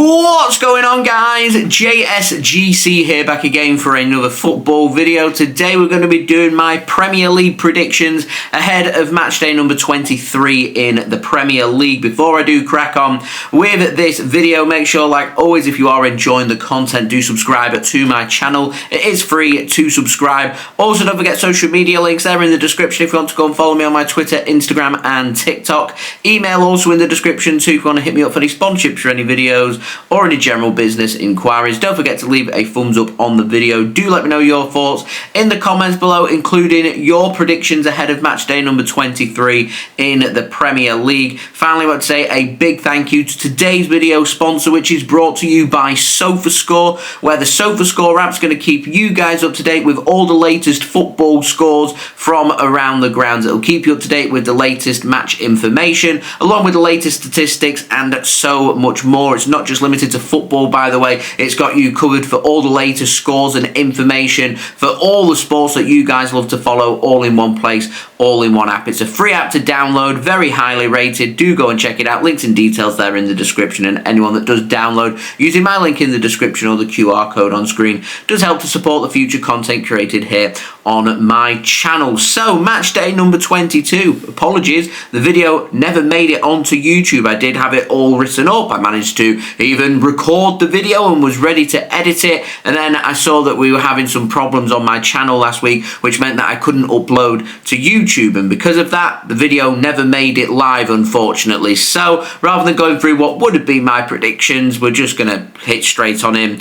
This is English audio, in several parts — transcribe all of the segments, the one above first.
What's going on, guys? JSGC here, back again for another football video. Today we're going to be doing my Premier League predictions ahead of matchday number 23 in the Premier League. Before I do crack on with this video, make sure, like always, if you are enjoying the content, do subscribe to my channel. It is free to subscribe. Also, don't forget social media links there in the description if you want to go and follow me on my Twitter, Instagram and TikTok. Email also in the description too if you want to hit me up for any sponsorships for any videos or any general business inquiries. Don't forget to leave a thumbs up on the video. Do let me know your thoughts in the comments below, including your predictions ahead of matchday number 23 in the Premier League. Finally, I want to say a big thank you to today's video sponsor, which is brought to you by SofaScore, where the SofaScore app's going to keep you guys up to date with all the latest football scores from around the grounds. It'll keep you up to date with the latest match information, along with the latest statistics and so much more. It's not just limited to football, by the way. It's got you covered for all the latest scores and information for all the sports that you guys love to follow, all in one place, all in one app. It's a free app to download, very highly rated. Do go and check it out. Links and details there in the description, and anyone that does download using my link in the description or the QR code on screen does help to support the future content created here on my channel. So, match day number 22. Apologies, the video never made it onto YouTube. I did have it all written up. I managed to even record the video and was ready to edit it, and then I saw that we were having some problems on my channel last week, which meant that I couldn't upload to YouTube, and because of that, the video never made it live, unfortunately. So, rather than going through what would have been my predictions, we're just going to hit straight on in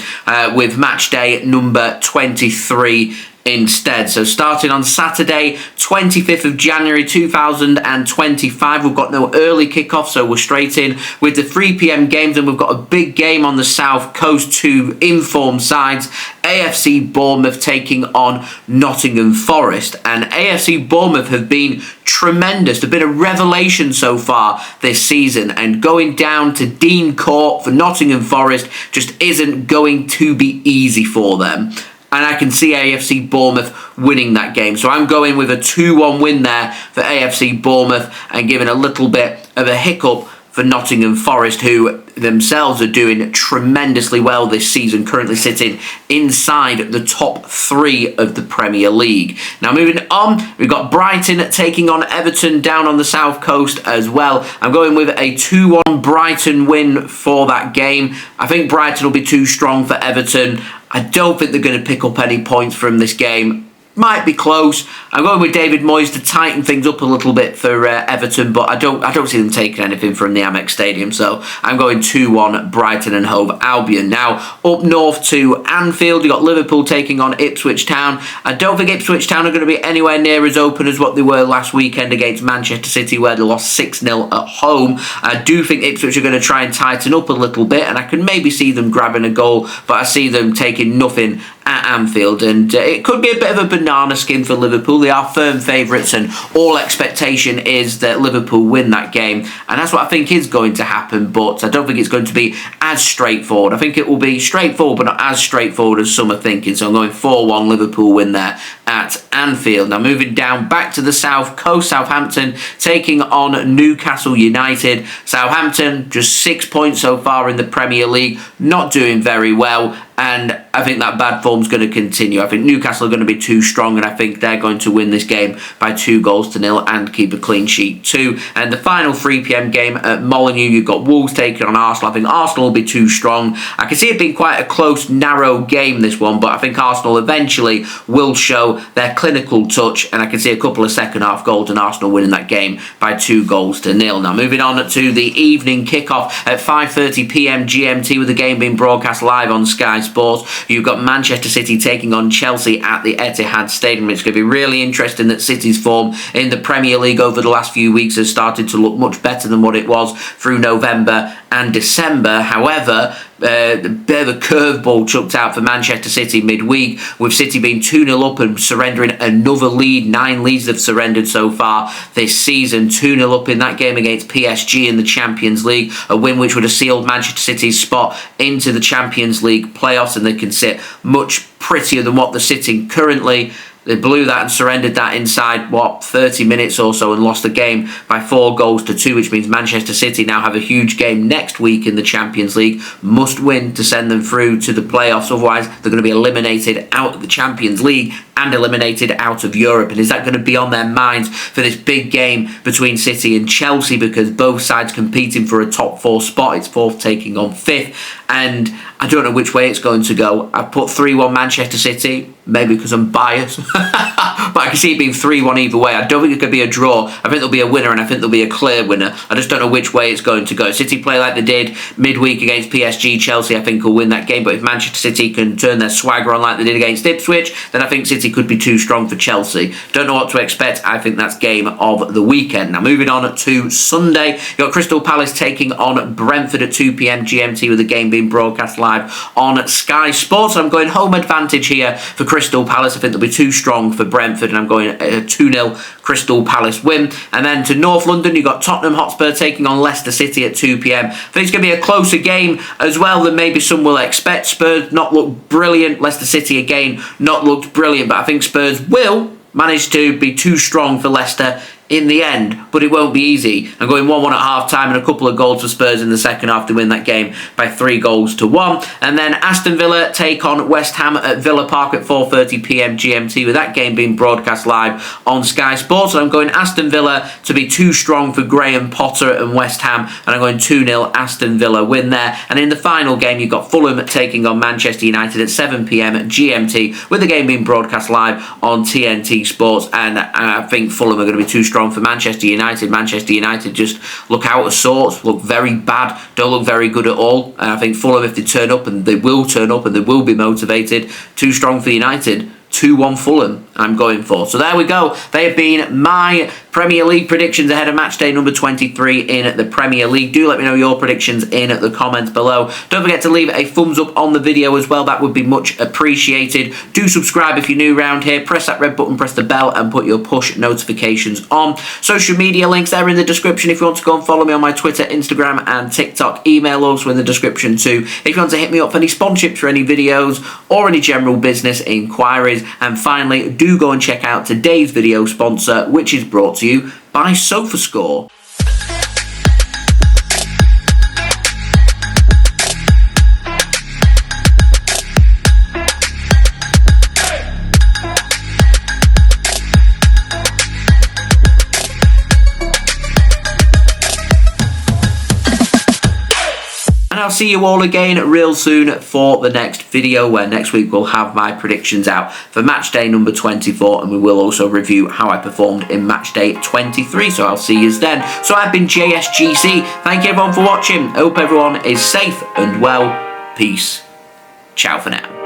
with match day number 23 instead. So starting on Saturday 25th of January 2025, we've got no early kickoff, so we're straight in with the 3 p.m. games, and we've got a big game on the south coast. Two informed sides, AFC Bournemouth taking on Nottingham Forest, and AFC Bournemouth have been tremendous. They've been a revelation so far this season, and going down to Dean Court for Nottingham Forest just isn't going to be easy for them. And I can see AFC Bournemouth winning that game. So I'm going with a 2-1 win there for AFC Bournemouth, and giving a little bit of a hiccup for Nottingham Forest, who themselves are doing tremendously well this season, currently sitting inside the top 3 of the Premier League. Now moving on, we've got Brighton taking on Everton down on the south coast as well. I'm going with a 2-1 Brighton win for that game. I think Brighton will be too strong for Everton. I don't think they're going to pick up any points from this game. Might be close. I'm going with David Moyes to tighten things up a little bit for Everton, but I don't see them taking anything from the Amex Stadium. So I'm going 2-1 Brighton and Hove Albion. Now up north to Anfield, you got Liverpool taking on Ipswich Town. I don't think Ipswich Town are going to be anywhere near as open as what they were last weekend against Manchester City, where they lost 6-0 at home. I do think Ipswich are going to try and tighten up a little bit, and I can maybe see them grabbing a goal, but I see them taking nothing at Anfield, and it could be a bit of a banana skin for Liverpool. They are firm favourites, and all expectation is that Liverpool win that game, and that's what I think is going to happen, but I don't think it's going to be as straightforward. I think it will be straightforward, but not as straightforward as some are thinking. So I'm going 4-1 Liverpool win there at Anfield. Now moving down back to the south coast, Southampton taking on Newcastle United. Southampton just 6 points so far in the Premier League, not doing very well, and I think that bad form's going to continue. I think Newcastle are going to be too strong, and I think they're going to win this game by 2-0 and keep a clean sheet too. And the final 3 p.m. game at Molineux, you've got Wolves taking on Arsenal. I think Arsenal will be too strong. I can see it being quite a close, narrow game, this one, but I think Arsenal eventually will show their clinical touch, and I can see a couple of second-half goals and Arsenal winning that game by 2-0. Now moving on to the evening kickoff at 5:30 p.m. GMT, with the game being broadcast live on Sky Sports. You've got Manchester City taking on Chelsea at the Etihad Stadium. It's going to be really interesting that City's form in the Premier League over the last few weeks has started to look much better than what it was through November and December. However, a bit of a curveball chucked out for Manchester City midweek, with City being 2-0 up and surrendering another lead. 9 leads they've surrendered so far this season. 2-0 up in that game against PSG in the Champions League, a win which would have sealed Manchester City's spot into the Champions League playoffs, and they can sit much prettier than what they're sitting currently. They blew that and surrendered that inside, 30 minutes or so, and lost the game by 4-2, which means Manchester City now have a huge game next week in the Champions League. Must win to send them through to the playoffs, otherwise they're going to be eliminated out of the Champions League and eliminated out of Europe. And is that going to be on their minds for this big game between City and Chelsea, because both sides competing for a top 4 spot? It's 4th taking on 5th, and I don't know which way it's going to go. I put 3-1 Manchester City, maybe because I'm biased, but I can see it being 3-1 either way. I don't think it could be a draw. I think there'll be a winner, and I think there'll be a clear winner. I just don't know which way it's going to go. City play like they did midweek against PSG. Chelsea, I think, will win that game, but if Manchester City can turn their swagger on like they did against Ipswich, then I think City could be too strong for Chelsea. Don't know what to expect. I think that's game of the weekend. Now, moving on to Sunday, you've got Crystal Palace taking on Brentford at 2 p.m. GMT, with the game being broadcast live on Sky Sports. I'm going home advantage here for Crystal Palace. I think they'll be too strong for Brentford, and I'm going a 2-0 Crystal Palace win. And then to North London, you've got Tottenham Hotspur taking on Leicester City at 2 p.m. I think it's going to be a closer game as well than maybe some will expect. Spurs not looked brilliant. Leicester City again not looked brilliant, but I think Spurs will manage to be too strong for Leicester in the end, but it won't be easy. I'm going 1-1 at half-time and a couple of goals for Spurs in the second half to win that game by 3-1. And then Aston Villa take on West Ham at Villa Park at 4:30 p.m. GMT, with that game being broadcast live on Sky Sports. And I'm going Aston Villa to be too strong for Graham Potter and West Ham, and I'm going 2-0 Aston Villa win there. And in the final game, you've got Fulham taking on Manchester United at 7 p.m. GMT, with the game being broadcast live on TNT Sports. And I think Fulham are going to be too strong for Manchester United. Manchester United just look out of sorts, look very bad, don't look very good at all. And I think Fulham, if they turn up, and they will turn up and they will be motivated, too strong for United. 2-1 Fulham I'm going for. So there we go. They have been my Premier League predictions ahead of matchday number 23 in the Premier League. Do let me know your predictions in the comments below. Don't forget to leave a thumbs up on the video as well. That would be much appreciated. Do subscribe if you're new around here. Press that red button, press the bell, and put your push notifications on. Social media links there in the description if you want to go and follow me on my Twitter, Instagram, and TikTok. Email also in the description too if you want to hit me up for any sponsorships for any videos or any general business inquiries. And finally, do go and check out today's video sponsor, which is brought to you by SofaScore. And I'll see you all again real soon for the next video, where next week we'll have my predictions out for match day number 24, and we will also review how I performed in match day 23. So I'll see you then. So I've been JSGC. Thank you everyone for watching. I hope everyone is safe and well. Peace. Ciao for now.